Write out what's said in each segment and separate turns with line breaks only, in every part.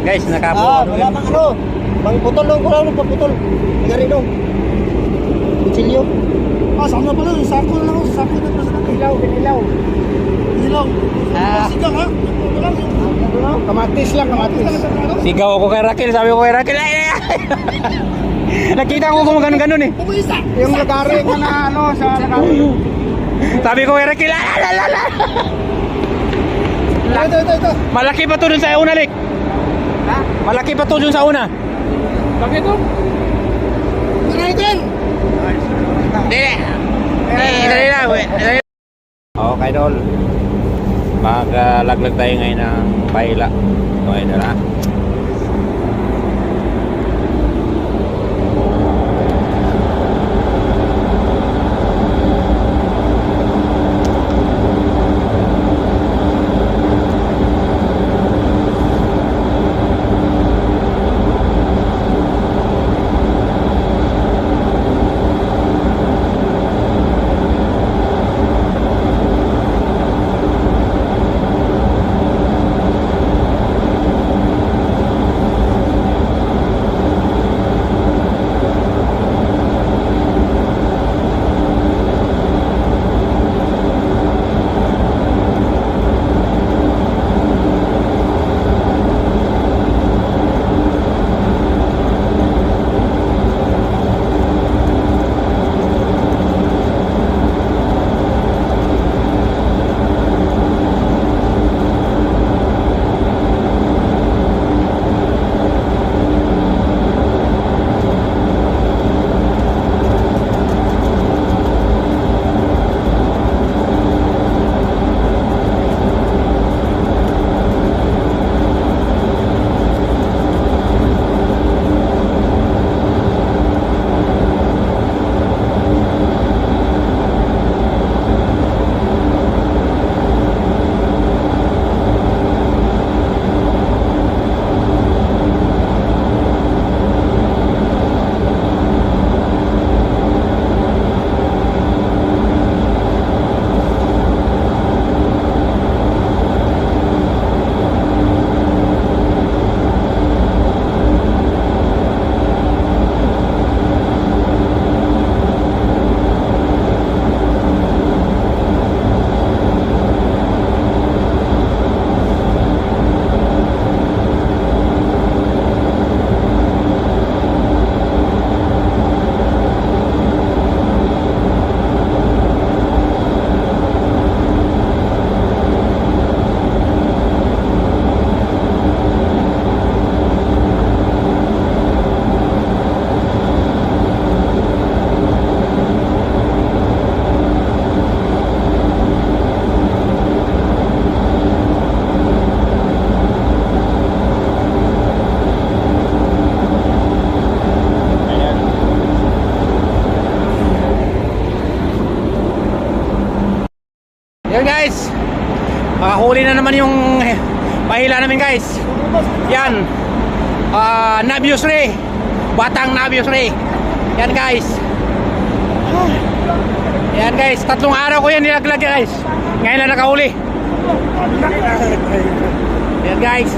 Guys, nakapo.
Wala mang ano. Mang putol dong, kurang ng paputol. Ngari dong. Kutsilyo. Sama pala, sako na lang ako, sako na pala. Ilaw, pinilaw. Ilaw. Sigang ha? Kamatis lang, kamatis.
Sigaw ako kay Raquel, sabi ko kay Raquel. Nakita ko kung ganun eh.
Yung lagari ka na ano, sa lagari.
Sabi ko kay Raquel,
Ito.
malaki pa to dun sa una, Lik.
Ha?
Malaki pa to dun sa una.
Bakit ito? Ito.
Dali lang. Okay, Dol. Maglaglag tayo ngayon ng paila. Okay, Dol, ha? Yan guys, makahuli na naman yung pahila namin guys. Yan, Navios Ray, batang Navios Ray. Yan guys. Yan guys, 3 araw ko yan nilaglag guys. Ngayon na nakahuli. Yan guys.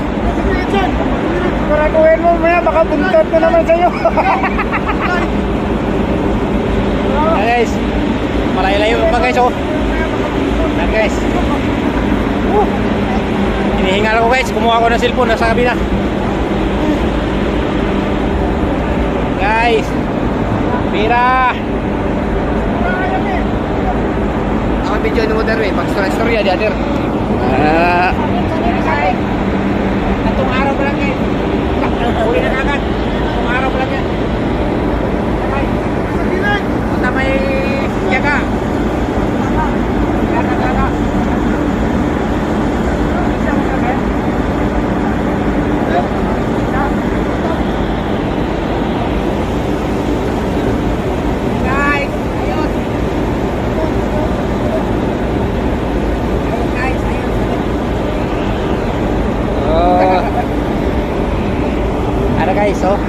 Karakuhin mo maya, baka buntot na naman sa'yo.
Yan guys, malayo-layo pa guys oh. Yan guys. Hinihingal ako guys, kumuha ko ng cellphone nasa kabina. Guys, pira.
Ang video ni Modern Way, pag-story di atir.
Tatong araw pa lang guys. Huli na agad. Tatong araw pa lang yan. Punta may yaga. Yaga. Guys, ayun. Guys, ayun. Ada guys, oh.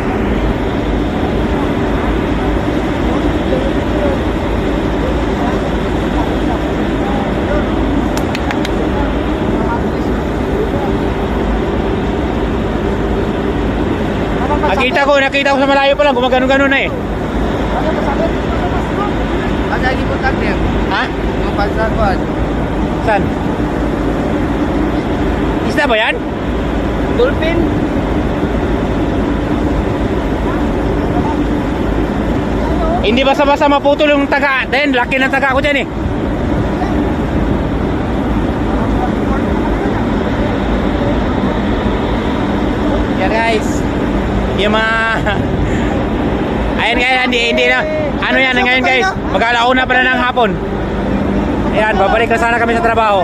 Nakita ko sa malayo pa lang, gumagano-gano na eh.
Lagi po tagdir.
Ha?
Yung pansakuan.
Saan? Isda ba yan?
Dolphin.
Hindi basta-basta maputol yung taga. Then, laki ng taga ko dyan eh. Yan guys. Yung mga... Ayan guys, hindi na. Ano yan ngayon guys? Mag-alauna pala ng hapon. Ayan, babalik na sana kami sa trabaho.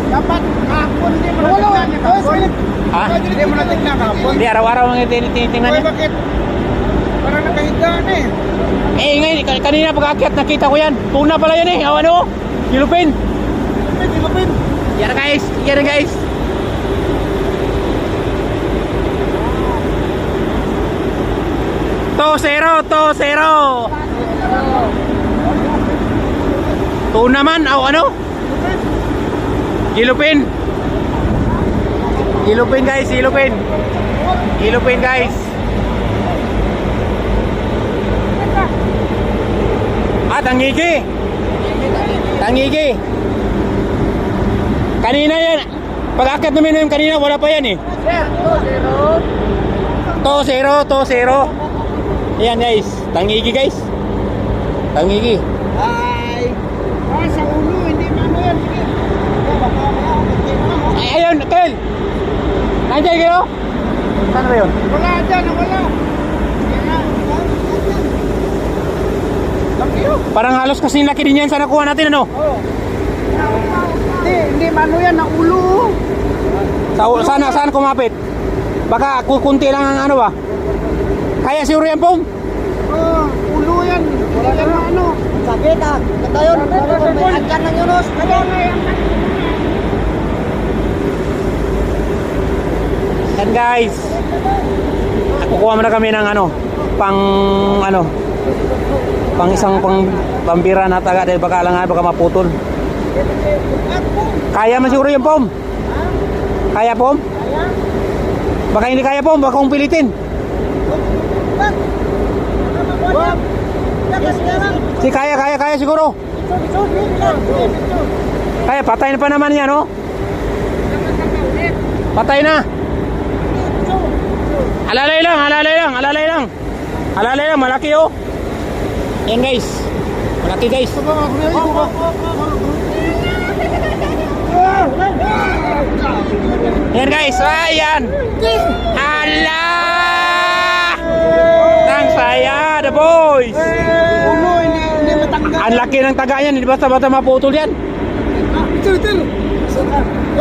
Dapat kahapon hindi mo natignan niya kahapon.
Ha?
Hindi mo natignan kahapon.
Hindi, araw-araw mga tinitingnan niya.
Bakit? Parang nakahiga na eh.
Eh ngayon, kanina pag-akyat nakita ko yan. Tuna pala yan eh. Ano? Yellowfin.
Dilupin.
Yan na guys. Yan na guys. To zero. Tuna man. Ano? Yellowfin. Yellowfin guys. Yellowfin. Yellowfin guys. Tangigi. Tangigi. Kanina yan. Pag-akyat namin yung kanina, wala pa yan eh. To zero. Ayan guys. Tangigi guys. Tangigi.
Ay. Sa ulo, hindi man yan.
Ay, ayun, Kel. Nandiyan kayo? Saan ba yun?
Wala dyan, wala. Laki yun.
Parang halos kasi laki din yan sa nakuha natin ano?
Oo. Hindi man yan, na ulo.
Saan kumapit? Baka kukunti lang ang ano ba? Kaya siguro yan po?
Oo, ulo yan. Wala lang ano. Sakit ah. Kata yun. Agkan ng Yunus.
Yan guys. Kukuha mo na kami ng ano, pang isang pambira na taga dahil baka maputol. Kaya man siguro yung pom. Kaya pom? Baka hindi kaya pom, baka kung pilitin. Si kaya siguro. Kaya patay na pa naman yan, no? Patay na. Alalay lang, malaki oh. Yan guys. Malaki guys. Yan guys, ayan. Hala! Nang saya, the boys.
Ulo, hindi matanggal.
Ang laki ng taga yan, hindi basta-basta maputol yan.
Ito.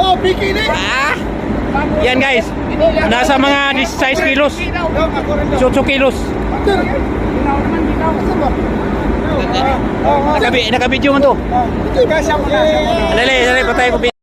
Oh, bikini.
Yan guys, nasa mga 16 kilos, 18 kilos. Nakabidyo mo to.
Kasya mo na.
Dali, patay ko.